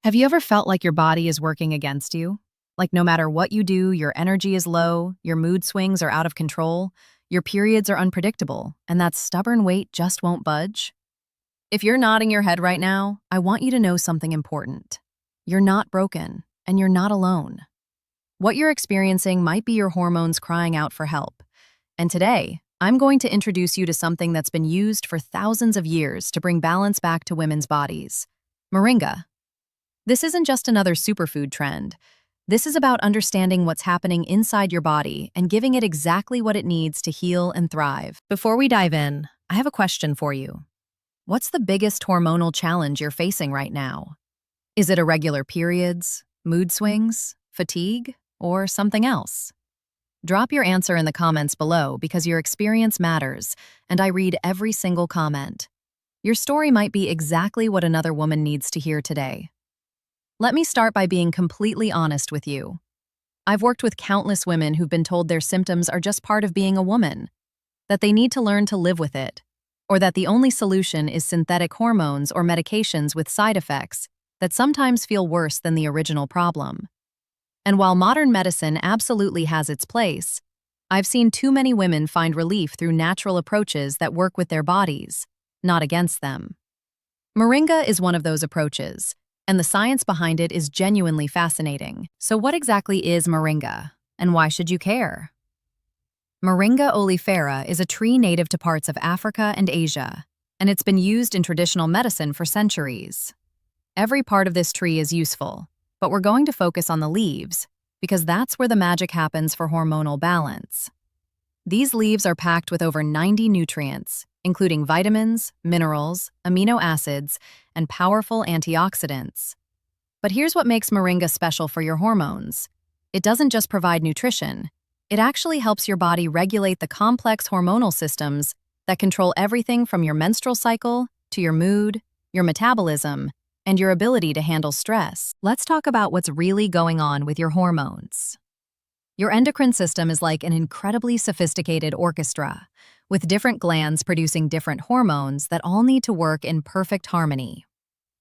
Have you ever felt like your body is working against you? Like no matter what you do, your energy is low, your mood swings are out of control, your periods are unpredictable, and that stubborn weight just won't budge? If you're nodding your head right now, I want you to know something important. You're not broken, and you're not alone. What you're experiencing might be your hormones crying out for help. And today, I'm going to introduce you to something that's been used for thousands of years to bring balance back to women's bodies: Moringa. This isn't just another superfood trend. This is about understanding what's happening inside your body and giving it exactly what it needs to heal and thrive. Before we dive in, I have a question for you. What's the biggest hormonal challenge you're facing right now? Is it irregular periods, mood swings, fatigue, or something else? Drop your answer in the comments below because your experience matters, and I read every single comment. Your story might be exactly what another woman needs to hear today. Let me start by being completely honest with you. I've worked with countless women who've been told their symptoms are just part of being a woman, that they need to learn to live with it, or that the only solution is synthetic hormones or medications with side effects that sometimes feel worse than the original problem. And while modern medicine absolutely has its place, I've seen too many women find relief through natural approaches that work with their bodies, not against them. Moringa is one of those approaches, and the science behind it is genuinely fascinating. So what exactly is Moringa, and why should you care? Moringa Oleifera is a tree native to parts of Africa and Asia, and it's been used in traditional medicine for centuries. Every part of this tree is useful, but we're going to focus on the leaves, because that's where the magic happens for hormonal balance. These leaves are packed with over 90 nutrients, including vitamins, minerals, amino acids, and powerful antioxidants. But here's what makes Moringa special for your hormones. It doesn't just provide nutrition, it actually helps your body regulate the complex hormonal systems that control everything from your menstrual cycle to your mood, your metabolism, and your ability to handle stress. Let's talk about what's really going on with your hormones. Your endocrine system is like an incredibly sophisticated orchestra, with different glands producing different hormones that all need to work in perfect harmony.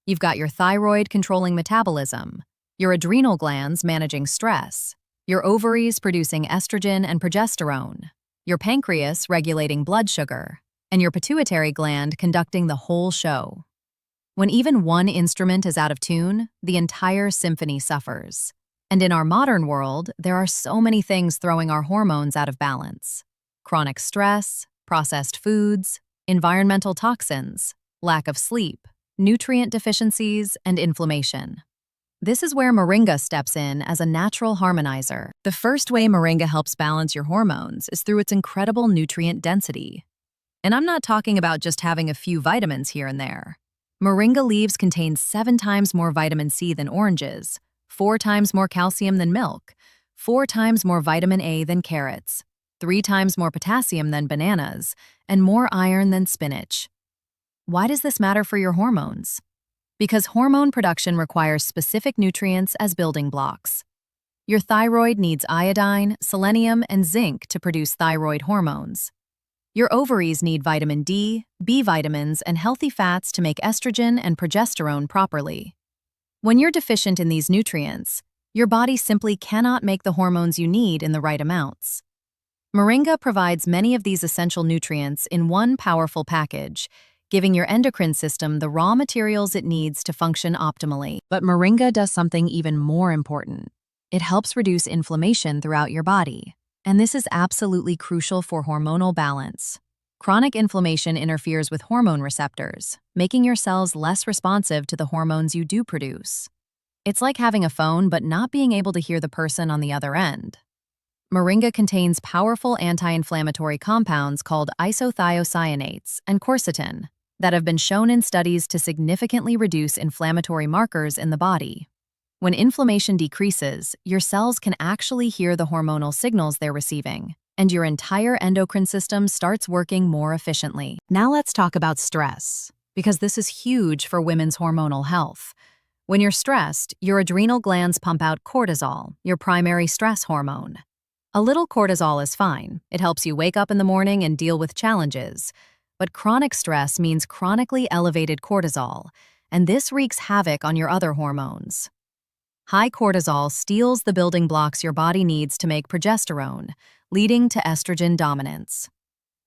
You've got your thyroid controlling metabolism, your adrenal glands managing stress, your ovaries producing estrogen and progesterone, your pancreas regulating blood sugar, and your pituitary gland conducting the whole show. When even one instrument is out of tune, the entire symphony suffers. And in our modern world, there are so many things throwing our hormones out of balance: chronic stress, processed foods, environmental toxins, lack of sleep, nutrient deficiencies, and inflammation. This is where Moringa steps in as a natural harmonizer. The first way Moringa helps balance your hormones is through its incredible nutrient density. And I'm not talking about just having a few vitamins here and there. Moringa leaves contain 7 times more vitamin C than oranges, 4 times more calcium than milk, 4 times more vitamin A than carrots, 3 times more potassium than bananas, and more iron than spinach. Why does this matter for your hormones? Because hormone production requires specific nutrients as building blocks. Your thyroid needs iodine, selenium, and zinc to produce thyroid hormones. Your ovaries need vitamin D, B vitamins, and healthy fats to make estrogen and progesterone properly. When you're deficient in these nutrients, your body simply cannot make the hormones you need in the right amounts. Moringa provides many of these essential nutrients in one powerful package, giving your endocrine system the raw materials it needs to function optimally. But Moringa does something even more important. It helps reduce inflammation throughout your body, and this is absolutely crucial for hormonal balance. Chronic inflammation interferes with hormone receptors, making your cells less responsive to the hormones you do produce. It's like having a phone but not being able to hear the person on the other end. Moringa contains powerful anti-inflammatory compounds called isothiocyanates and quercetin that have been shown in studies to significantly reduce inflammatory markers in the body. When inflammation decreases, your cells can actually hear the hormonal signals they're receiving, and your entire endocrine system starts working more efficiently. Now let's talk about stress, because this is huge for women's hormonal health. When you're stressed, your adrenal glands pump out cortisol, your primary stress hormone. A little cortisol is fine. It helps you wake up in the morning and deal with challenges. But chronic stress means chronically elevated cortisol, and this wreaks havoc on your other hormones. High cortisol steals the building blocks your body needs to make progesterone, leading to estrogen dominance.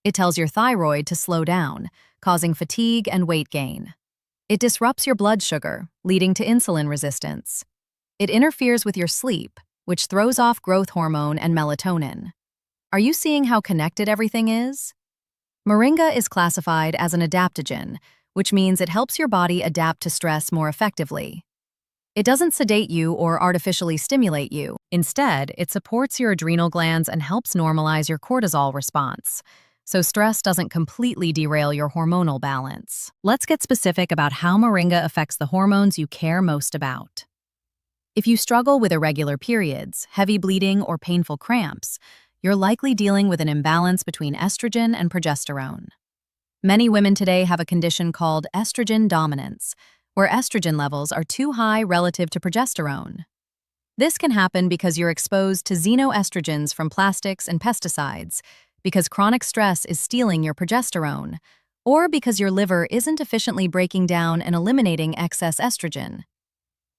It tells your thyroid to slow down, causing fatigue and weight gain. It disrupts your blood sugar, leading to insulin resistance. It interferes with your sleep, which throws off growth hormone and melatonin. Are you seeing how connected everything is? Moringa is classified as an adaptogen, which means it helps your body adapt to stress more effectively. It doesn't sedate you or artificially stimulate you. Instead, it supports your adrenal glands and helps normalize your cortisol response, so stress doesn't completely derail your hormonal balance. Let's get specific about how Moringa affects the hormones you care most about. If you struggle with irregular periods, heavy bleeding, or painful cramps, you're likely dealing with an imbalance between estrogen and progesterone. Many women today have a condition called estrogen dominance, where estrogen levels are too high relative to progesterone. This can happen because you're exposed to xenoestrogens from plastics and pesticides, because chronic stress is stealing your progesterone, or because your liver isn't efficiently breaking down and eliminating excess estrogen.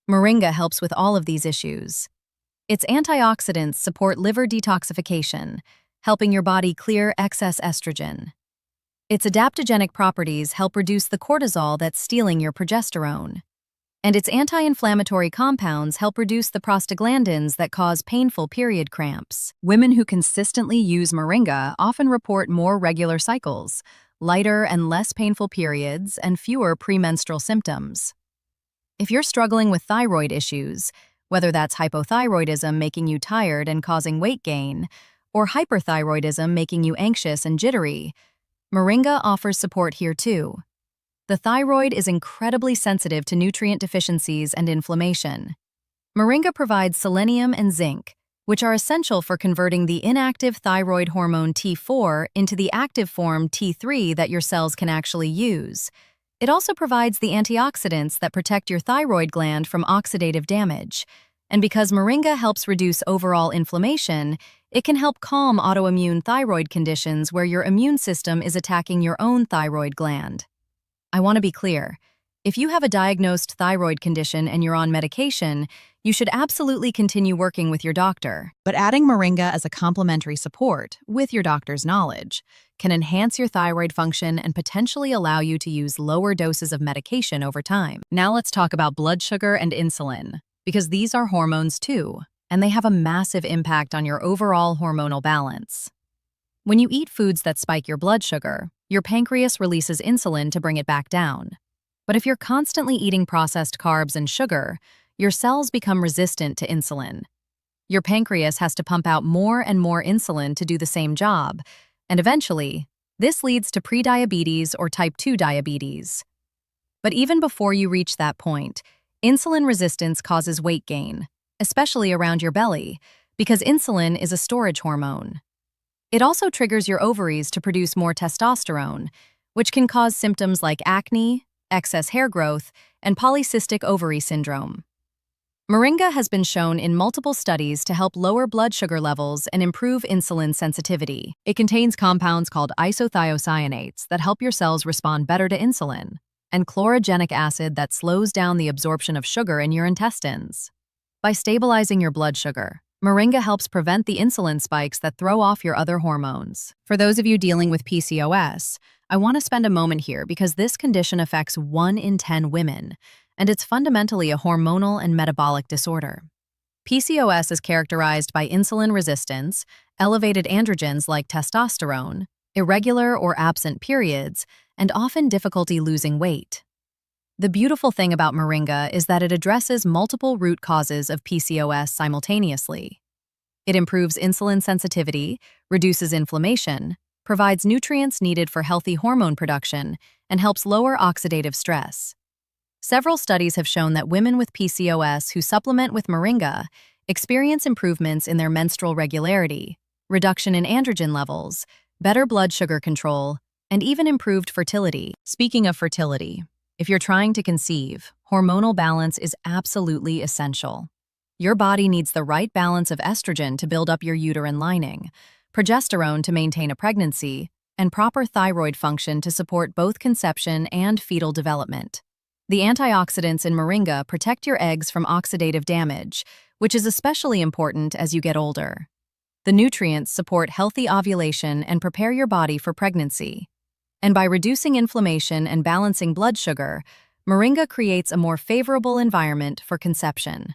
Moringa helps with all of these issues. Its antioxidants support liver detoxification, helping your body clear excess estrogen. Its adaptogenic properties help reduce the cortisol that's stealing your progesterone. And its anti-inflammatory compounds help reduce the prostaglandins that cause painful period cramps. Women who consistently use Moringa often report more regular cycles, lighter and less painful periods, and fewer premenstrual symptoms. If you're struggling with thyroid issues, whether that's hypothyroidism making you tired and causing weight gain, or hyperthyroidism making you anxious and jittery, Moringa offers support here too. The thyroid is incredibly sensitive to nutrient deficiencies and inflammation. Moringa provides selenium and zinc, which are essential for converting the inactive thyroid hormone T4 into the active form T3 that your cells can actually use. It also provides the antioxidants that protect your thyroid gland from oxidative damage. And because Moringa helps reduce overall inflammation, it can help calm autoimmune thyroid conditions where your immune system is attacking your own thyroid gland. I want to be clear. If you have a diagnosed thyroid condition and you're on medication, you should absolutely continue working with your doctor. But adding Moringa as a complementary support, with your doctor's knowledge, can enhance your thyroid function and potentially allow you to use lower doses of medication over time. Now let's talk about blood sugar and insulin, because these are hormones too, and they have a massive impact on your overall hormonal balance. When you eat foods that spike your blood sugar, your pancreas releases insulin to bring it back down. But if you're constantly eating processed carbs and sugar, your cells become resistant to insulin. Your pancreas has to pump out more and more insulin to do the same job, and eventually, this leads to prediabetes or type 2 diabetes. But even before you reach that point, insulin resistance causes weight gain, especially around your belly, because insulin is a storage hormone. It also triggers your ovaries to produce more testosterone, which can cause symptoms like acne, excess hair growth, and polycystic ovary syndrome. Moringa has been shown in multiple studies to help lower blood sugar levels and improve insulin sensitivity. It contains compounds called isothiocyanates that help your cells respond better to insulin, and chlorogenic acid that slows down the absorption of sugar in your intestines. By stabilizing your blood sugar, Moringa helps prevent the insulin spikes that throw off your other hormones. For those of you dealing with PCOS, I want to spend a moment here because this condition affects 1 in 10 women, and it's fundamentally a hormonal and metabolic disorder. PCOS is characterized by insulin resistance, elevated androgens like testosterone, irregular or absent periods, and often difficulty losing weight. The beautiful thing about Moringa is that it addresses multiple root causes of PCOS simultaneously. It improves insulin sensitivity, reduces inflammation, provides nutrients needed for healthy hormone production, and helps lower oxidative stress. Several studies have shown that women with PCOS who supplement with Moringa experience improvements in their menstrual regularity, reduction in androgen levels, better blood sugar control, and even improved fertility. Speaking of fertility, if you're trying to conceive, hormonal balance is absolutely essential. Your body needs the right balance of estrogen to build up your uterine lining, progesterone to maintain a pregnancy, and proper thyroid function to support both conception and fetal development. The antioxidants in moringa protect your eggs from oxidative damage, which is especially important as you get older. The nutrients support healthy ovulation and prepare your body for pregnancy. And by reducing inflammation and balancing blood sugar, moringa creates a more favorable environment for conception.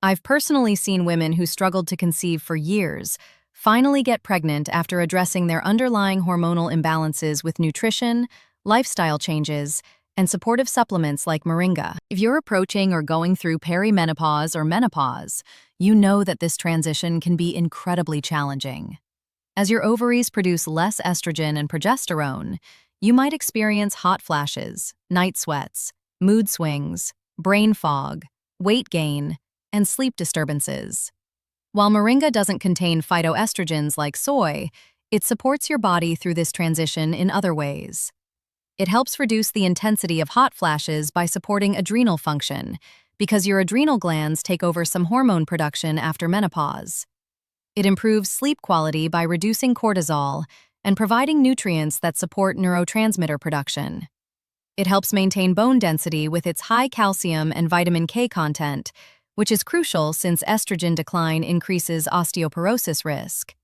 I've personally seen women who struggled to conceive for years finally get pregnant after addressing their underlying hormonal imbalances with nutrition, lifestyle changes, and supportive supplements like moringa. If you're approaching or going through perimenopause or menopause, you know that this transition can be incredibly challenging. As your ovaries produce less estrogen and progesterone, you might experience hot flashes, night sweats, mood swings, brain fog, weight gain, and sleep disturbances. While moringa doesn't contain phytoestrogens like soy, it supports your body through this transition in other ways. It helps reduce the intensity of hot flashes by supporting adrenal function, because your adrenal glands take over some hormone production after menopause. It improves sleep quality by reducing cortisol and providing nutrients that support neurotransmitter production. It helps maintain bone density with its high calcium and vitamin K content, which is crucial since estrogen decline increases osteoporosis risk.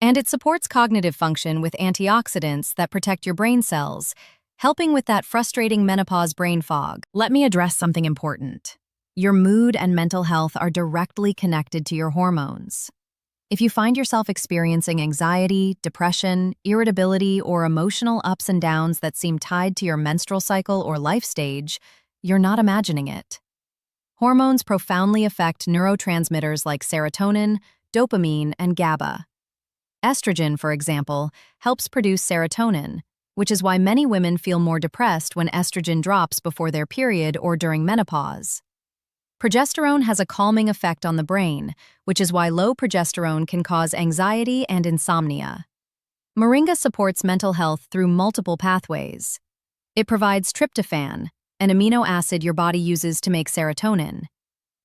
And it supports cognitive function with antioxidants that protect your brain cells, helping with that frustrating menopause brain fog. Let me address something important. Your mood and mental health are directly connected to your hormones. If you find yourself experiencing anxiety, depression, irritability, or emotional ups and downs that seem tied to your menstrual cycle or life stage, you're not imagining it. Hormones profoundly affect neurotransmitters like serotonin, dopamine, and GABA. Estrogen, for example, helps produce serotonin, which is why many women feel more depressed when estrogen drops before their period or during menopause. Progesterone has a calming effect on the brain, which is why low progesterone can cause anxiety and insomnia. Moringa supports mental health through multiple pathways. It provides tryptophan, an amino acid your body uses to make serotonin.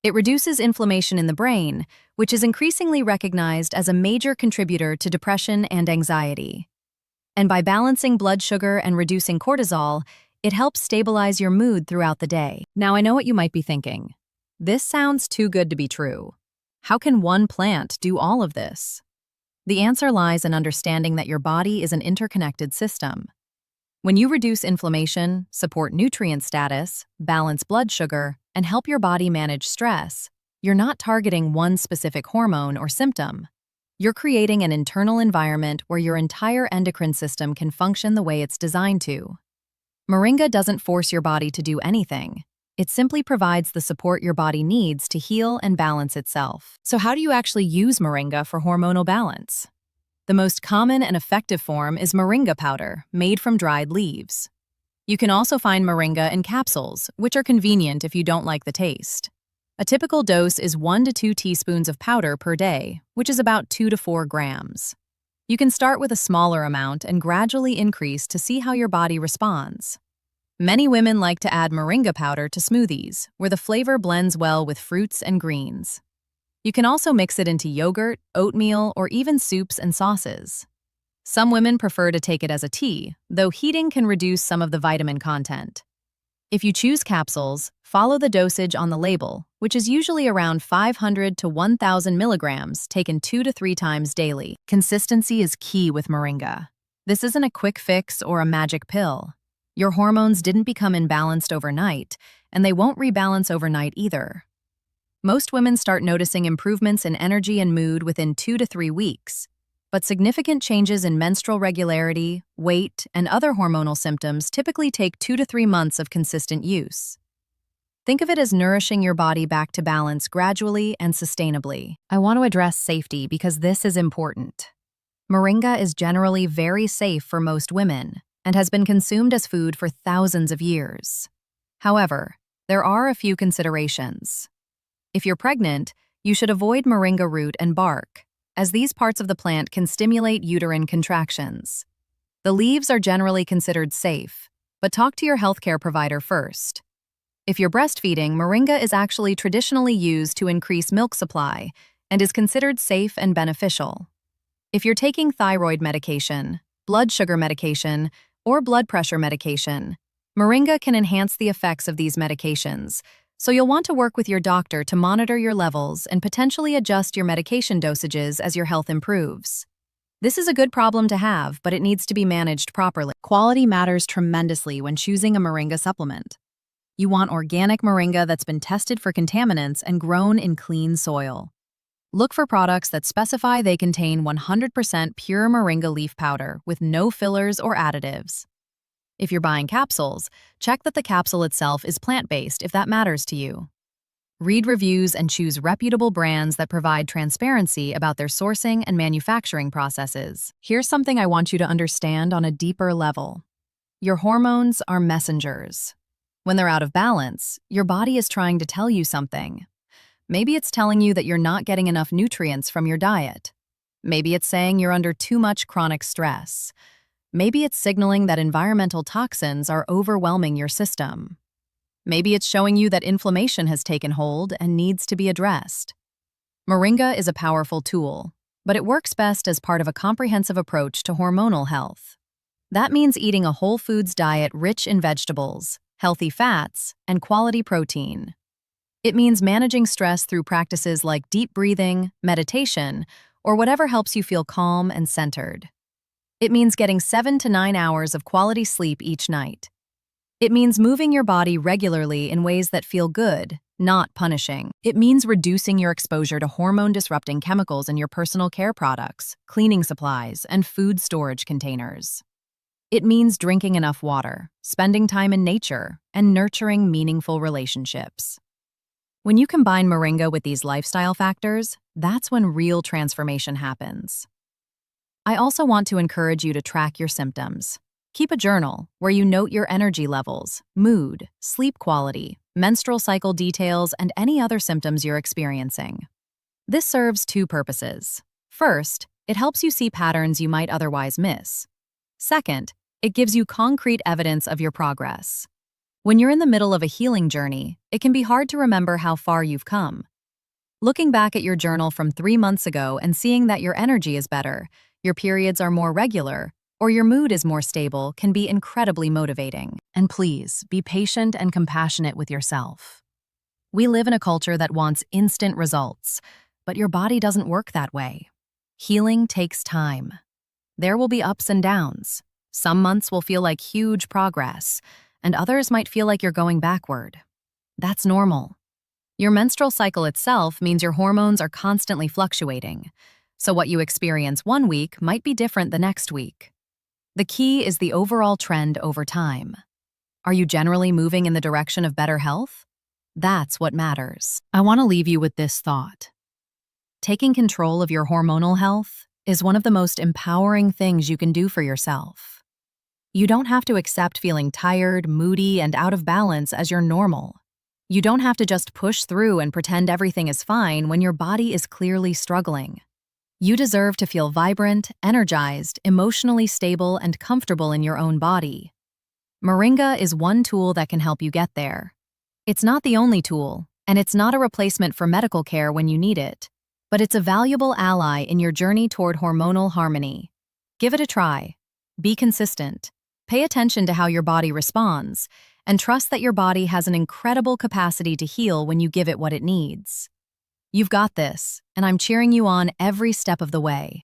It reduces inflammation in the brain, which is increasingly recognized as a major contributor to depression and anxiety. And by balancing blood sugar and reducing cortisol, it helps stabilize your mood throughout the day. Now I know what you might be thinking. This sounds too good to be true. How can one plant do all of this? The answer lies in understanding that your body is an interconnected system. When you reduce inflammation, support nutrient status, balance blood sugar, and help your body manage stress, you're not targeting one specific hormone or symptom. You're creating an internal environment where your entire endocrine system can function the way it's designed to. Moringa doesn't force your body to do anything. It simply provides the support your body needs to heal and balance itself. So how do you actually use moringa for hormonal balance? The most common and effective form is moringa powder, made from dried leaves. You can also find moringa in capsules, which are convenient if you don't like the taste. A typical dose is 1 to 2 teaspoons of powder per day, which is about 2 to 4 grams. You can start with a smaller amount and gradually increase to see how your body responds. Many women like to add moringa powder to smoothies, where the flavor blends well with fruits and greens. You can also mix it into yogurt, oatmeal, or even soups and sauces. Some women prefer to take it as a tea, though heating can reduce some of the vitamin content. If you choose capsules, follow the dosage on the label, which is usually around 500 to 1,000 milligrams, taken 2 to 3 times daily. Consistency is key with moringa. This isn't a quick fix or a magic pill. Your hormones didn't become imbalanced overnight, and they won't rebalance overnight either. Most women start noticing improvements in energy and mood within 2 to 3 weeks, but significant changes in menstrual regularity, weight, and other hormonal symptoms typically take 2 to 3 months of consistent use. Think of it as nourishing your body back to balance gradually and sustainably. I want to address safety because this is important. Moringa is generally very safe for most women and has been consumed as food for thousands of years. However, there are a few considerations. If you're pregnant, you should avoid moringa root and bark, as these parts of the plant can stimulate uterine contractions. The leaves are generally considered safe, but talk to your healthcare provider first. If you're breastfeeding, moringa is actually traditionally used to increase milk supply and is considered safe and beneficial. If you're taking thyroid medication, blood sugar medication, or blood pressure medication, Moringa can enhance the effects of these medications, so you'll want to work with your doctor to monitor your levels and potentially adjust your medication dosages as your health improves. This is a good problem to have, but it needs to be managed properly. Quality matters tremendously when choosing a Moringa supplement. You want organic Moringa that's been tested for contaminants and grown in clean soil. Look for products that specify they contain 100% pure Moringa leaf powder with no fillers or additives. If you're buying capsules, check that the capsule itself is plant-based if that matters to you. Read reviews and choose reputable brands that provide transparency about their sourcing and manufacturing processes. Here's something I want you to understand on a deeper level. Your hormones are messengers. When they're out of balance, your body is trying to tell you something. Maybe it's telling you that you're not getting enough nutrients from your diet. Maybe it's saying you're under too much chronic stress. Maybe it's signaling that environmental toxins are overwhelming your system. Maybe it's showing you that inflammation has taken hold and needs to be addressed. Moringa is a powerful tool, but it works best as part of a comprehensive approach to hormonal health. That means eating a whole foods diet rich in vegetables, healthy fats, and quality protein. It means managing stress through practices like deep breathing, meditation, or whatever helps you feel calm and centered. It means getting 7 to 9 hours of quality sleep each night. It means moving your body regularly in ways that feel good, not punishing. It means reducing your exposure to hormone-disrupting chemicals in your personal care products, cleaning supplies, and food storage containers. It means drinking enough water, spending time in nature, and nurturing meaningful relationships. When you combine Moringa with these lifestyle factors, that's when real transformation happens. I also want to encourage you to track your symptoms. Keep a journal where you note your energy levels, mood, sleep quality, menstrual cycle details, and any other symptoms you're experiencing. This serves two purposes. First, it helps you see patterns you might otherwise miss. Second, it gives you concrete evidence of your progress. When you're in the middle of a healing journey, it can be hard to remember how far you've come. Looking back at your journal from 3 months ago and seeing that your energy is better, your periods are more regular, or your mood is more stable can be incredibly motivating. And please, be patient and compassionate with yourself. We live in a culture that wants instant results, but your body doesn't work that way. Healing takes time. There will be ups and downs. Some months will feel like huge progress, and others might feel like you're going backward. That's normal. Your menstrual cycle itself means your hormones are constantly fluctuating, so what you experience one week might be different the next week. The key is the overall trend over time. Are you generally moving in the direction of better health? That's what matters. I want to leave you with this thought. Taking control of your hormonal health is one of the most empowering things you can do for yourself. You don't have to accept feeling tired, moody, and out of balance as your normal. You don't have to just push through and pretend everything is fine when your body is clearly struggling. You deserve to feel vibrant, energized, emotionally stable, and comfortable in your own body. Moringa is one tool that can help you get there. It's not the only tool, and it's not a replacement for medical care when you need it, but it's a valuable ally in your journey toward hormonal harmony. Give it a try. Be consistent. Pay attention to how your body responds, and trust that your body has an incredible capacity to heal when you give it what it needs. You've got this, and I'm cheering you on every step of the way.